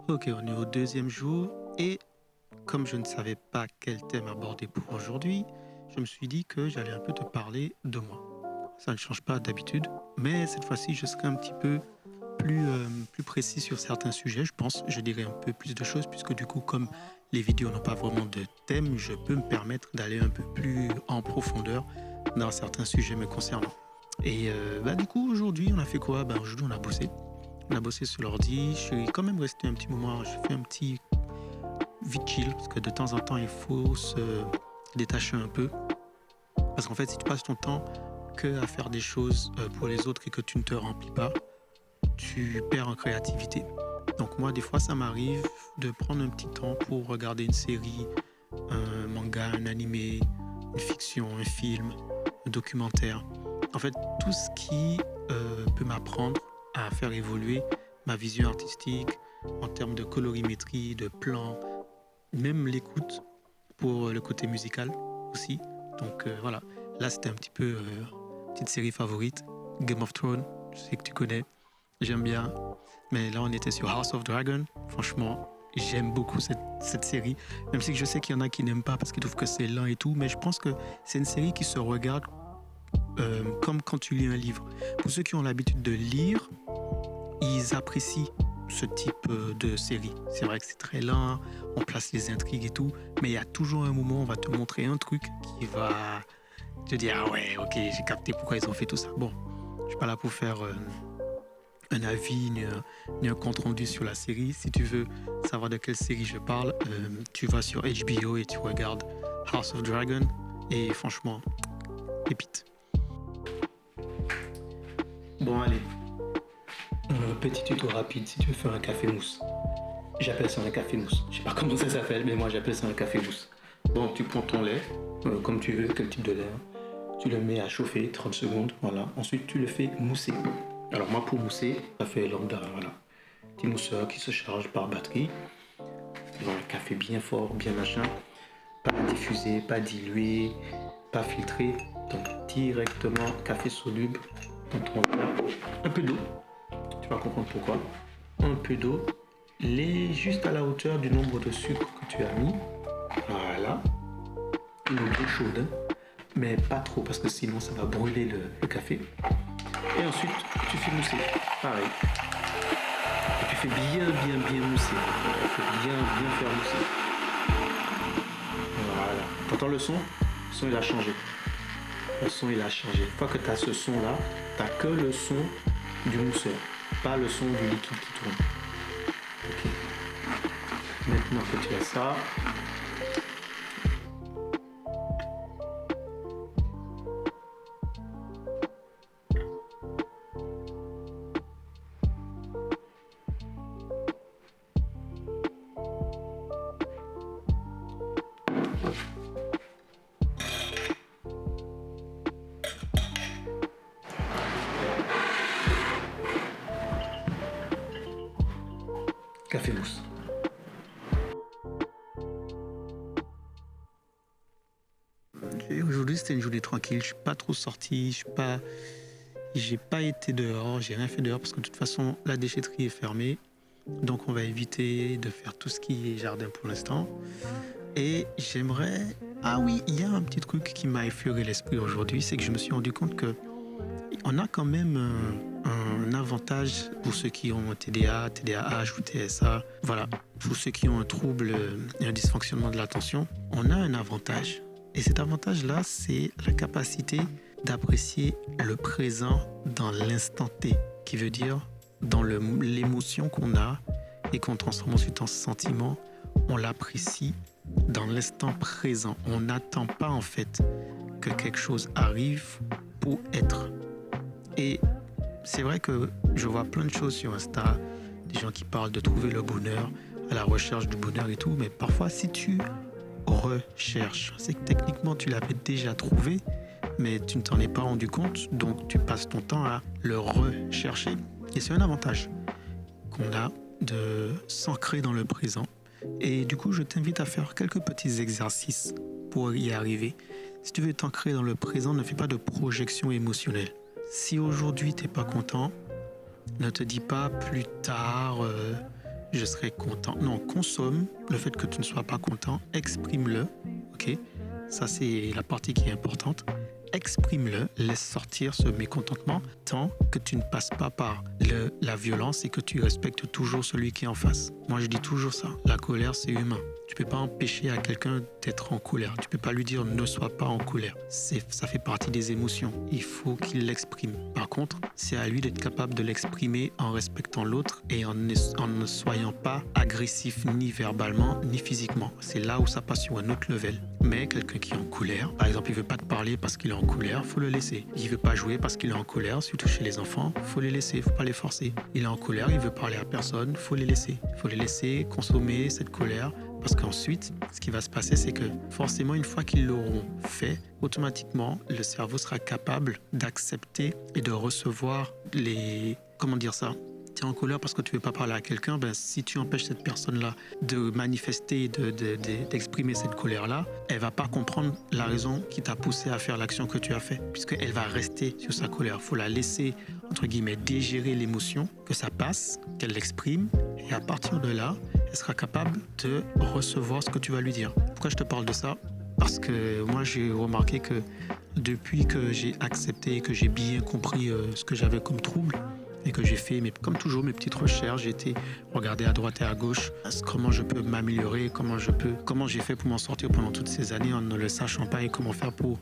Ok, on est au deuxième jour et comme je ne savais pas quel thème aborder pour aujourd'hui, je me suis dit que j'allais un peu te parler de moi. Ça ne change pas d'habitude, mais cette fois-ci, je serai un petit peu plus précis sur certains sujets, je pense. Je dirai un peu plus de choses puisque du coup, comme les vidéos n'ont pas vraiment de thème, je peux me permettre d'aller un peu plus en profondeur dans certains sujets me concernant. Et du coup, aujourd'hui, on a fait quoi? Aujourd'hui, on a bossé. On a bossé sur l'ordi. Je suis quand même resté un petit moment. J'ai fait un petit vite chill parce que de temps en temps, il faut se détacher un peu. Parce qu'en fait, si tu passes ton temps que à faire des choses pour les autres et que tu ne te remplis pas, tu perds en créativité. Donc moi, des fois, ça m'arrive de prendre un petit temps pour regarder une série, un manga, un animé, une fiction, un film, un documentaire. En fait, tout ce qui peut m'apprendre à faire évoluer ma vision artistique en termes de colorimétrie, de plan, même l'écoute pour le côté musical aussi. Donc voilà, là c'était un petit peu petite série favorite, Game of Thrones, je sais que tu connais, j'aime bien. Mais là on était sur House of Dragon, franchement j'aime beaucoup cette série, même si je sais qu'il y en a qui n'aiment pas parce qu'ils trouvent que c'est lent et tout, mais je pense que c'est une série qui se regarde comme quand tu lis un livre. Pour ceux qui ont l'habitude de lire, ils apprécient ce type de série. C'est vrai que c'est très lent, on place les intrigues et tout, mais il y a toujours un moment où on va te montrer un truc qui va te dire ah ouais, ok, j'ai capté pourquoi ils ont fait tout ça. Bon, je suis pas là pour faire un avis ni un compte rendu sur la série. Si tu veux savoir de quelle série je parle, tu vas sur HBO et tu regardes House of Dragon et franchement, pépite. Bon allez, petit tuto rapide si tu veux faire un café mousse. J'appelle ça un café mousse. Je sais pas comment ça s'appelle, mais moi j'appelle ça un café mousse. Bon, tu prends ton lait, comme tu veux, quel type de lait. Tu le mets à chauffer 30 secondes, voilà. Ensuite, tu le fais mousser. Alors moi, pour mousser, ça fait lambda, voilà. Petit mousseur qui se charge par batterie. Voilà, café bien fort, bien machin. Pas diffusé, pas dilué, pas filtré. Donc directement café soluble dans ton verre. Un peu d'eau, tu vas comprendre pourquoi. Un peu d'eau, juste à la hauteur du nombre de sucres que tu as mis. Voilà. Une eau bien chaude, mais pas trop parce que sinon ça va brûler le café. Et ensuite, tu fais mousser. Pareil. Et tu fais bien mousser. Tu fais bien faire mousser. Voilà. T'entends le son? Le son, il a changé. Le son, il a changé. Une fois que tu as ce son-là, tu n'as que le son du mousseur, pas le son du liquide qui tourne. Ok. Maintenant que tu as ça, café mousse. Aujourd'hui c'était une journée tranquille, je suis pas trop sorti, j'ai pas été dehors, j'ai rien fait dehors parce que de toute façon la déchetterie est fermée. Donc on va éviter de faire tout ce qui est jardin pour l'instant. Et j'aimerais... Ah oui, il y a un petit truc qui m'a effleuré l'esprit aujourd'hui, c'est que je me suis rendu compte que on a quand même un avantage pour ceux qui ont TDA, TDAH ou TSA. Voilà, pour ceux qui ont un trouble et un dysfonctionnement de l'attention, on a un avantage. Et cet avantage-là, c'est la capacité d'apprécier le présent dans l'instant T, qui veut dire dans l'émotion qu'on a et qu'on transforme ensuite en sentiment, on l'apprécie dans l'instant présent. On n'attend pas en fait que quelque chose arrive pour être. Et c'est vrai que je vois plein de choses sur Insta, des gens qui parlent de trouver le bonheur, à la recherche du bonheur et tout, mais parfois si tu recherches, c'est que techniquement tu l'avais déjà trouvé, mais tu ne t'en es pas rendu compte, donc tu passes ton temps à le rechercher. Et c'est un avantage qu'on a de s'ancrer dans le présent. Et du coup, je t'invite à faire quelques petits exercices pour y arriver. Si tu veux t'ancrer dans le présent, ne fais pas de projection émotionnelle. Si aujourd'hui tu n'es pas content, ne te dis pas plus tard, je serai content. Non, consomme le fait que tu ne sois pas content, exprime-le, ok? Ça, c'est la partie qui est importante. Exprime-le, laisse sortir ce mécontentement tant que tu ne passes pas par la violence et que tu respectes toujours celui qui est en face. Moi, je dis toujours ça. La colère, c'est humain. Tu peux pas empêcher à quelqu'un d'être en colère. Tu peux pas lui dire ne sois pas en colère. Ça fait partie des émotions. Il faut qu'il l'exprime. Par contre, c'est à lui d'être capable de l'exprimer en respectant l'autre et en ne soyant pas agressif ni verbalement ni physiquement. C'est là où ça passe sur un autre level. Mais quelqu'un qui est en colère, par exemple, il veut pas te parler parce qu'il est en colère, faut le laisser. Il veut pas jouer parce qu'il est en colère, surtout chez les enfants, faut les laisser, faut pas les forcer. Il est en colère, il veut parler à personne, faut les laisser. Faut les laisser consommer cette colère. Parce qu'ensuite, ce qui va se passer, c'est que forcément, une fois qu'ils l'auront fait, automatiquement, le cerveau sera capable d'accepter et de recevoir les... Comment dire ça ? Tu es en colère parce que tu ne veux pas parler à quelqu'un, ben, si tu empêches cette personne-là de manifester, d'exprimer cette colère-là, elle ne va pas comprendre la raison qui t'a poussé à faire l'action que tu as faite, puisqu'elle va rester sur sa colère. Il faut la laisser, entre guillemets, digérer l'émotion, que ça passe, qu'elle l'exprime, et à partir de là, elle sera capable de recevoir ce que tu vas lui dire. Pourquoi je te parle de ça ? Parce que moi, j'ai remarqué que depuis que j'ai accepté et que j'ai bien compris ce que j'avais comme trouble, et que j'ai fait, comme toujours, mes petites recherches. J'ai été regarder à droite et à gauche comment je peux m'améliorer, comment j'ai fait pour m'en sortir pendant toutes ces années en ne le sachant pas et comment faire pour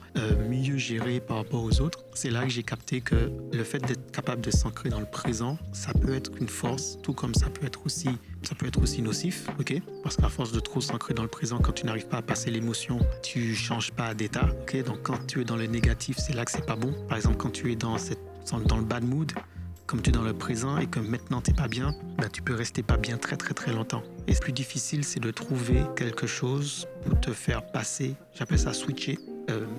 mieux gérer par rapport aux autres. C'est là que j'ai capté que le fait d'être capable de s'ancrer dans le présent, ça peut être une force, tout comme ça peut être aussi nocif, ok? Parce qu'à force de trop s'ancrer dans le présent, quand tu n'arrives pas à passer l'émotion, tu changes pas d'état, ok? Donc quand tu es dans le négatif, c'est là que c'est pas bon. Par exemple, quand tu es dans le bad mood, comme tu es dans le présent et que maintenant tu n'es pas bien, ben tu peux rester pas bien très très très longtemps. Et le plus difficile, c'est de trouver quelque chose pour te faire passer, j'appelle ça switcher,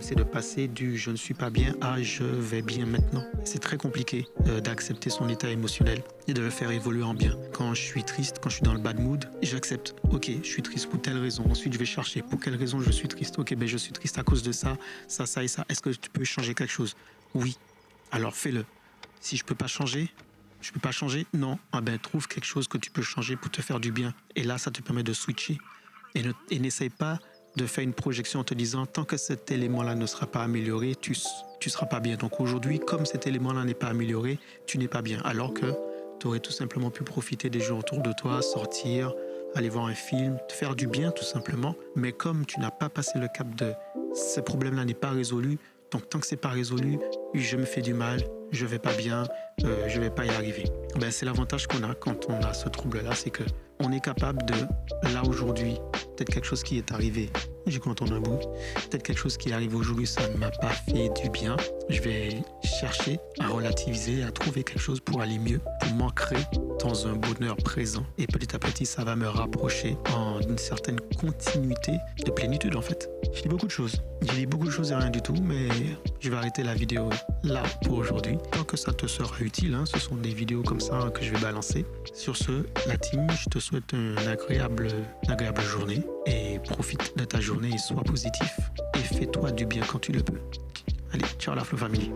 c'est de passer du je ne suis pas bien à je vais bien maintenant. C'est très compliqué d'accepter son état émotionnel et de le faire évoluer en bien. Quand je suis triste, quand je suis dans le bad mood, j'accepte. Ok, je suis triste pour telle raison. Ensuite, je vais chercher pour quelle raison je suis triste. Ok, ben je suis triste à cause de ça, ça et ça. Est-ce que tu peux changer quelque chose ? Oui. Alors fais-le. Si je peux pas changer, non. Ah ben trouve quelque chose que tu peux changer pour te faire du bien. Et là, ça te permet de switcher. Et n'essaye pas de faire une projection en te disant tant que cet élément-là ne sera pas amélioré, tu seras pas bien. Donc aujourd'hui, comme cet élément-là n'est pas amélioré, tu n'es pas bien. Alors que tu aurais tout simplement pu profiter des gens autour de toi, sortir, aller voir un film, te faire du bien tout simplement. Mais comme tu n'as pas passé le cap de ce problème-là n'est pas résolu, donc tant que c'est pas résolu, je me fais du mal, je vais pas bien, je vais pas y arriver. Ben, c'est l'avantage qu'on a quand on a ce trouble-là, c'est que on est capable de, là aujourd'hui, peut-être quelque chose qui est arrivé, j'ai compté en un bout, peut-être quelque chose qui arrive aujourd'hui, ça ne m'a pas fait du bien. Je vais chercher à relativiser, à trouver quelque chose pour aller mieux, pour m'ancrer dans un bonheur présent. Et petit à petit, ça va me rapprocher en une certaine continuité de plénitude en fait. J'ai dit beaucoup de choses et rien du tout, mais je vais arrêter la vidéo là pour aujourd'hui. Tant que ça te sera utile, hein, ce sont des vidéos comme ça que je vais balancer. Sur ce, la team, je te souhaite une agréable journée et profite de ta journée et sois positif et fais-toi du bien quand tu le peux. Allez, ciao la Flow Family.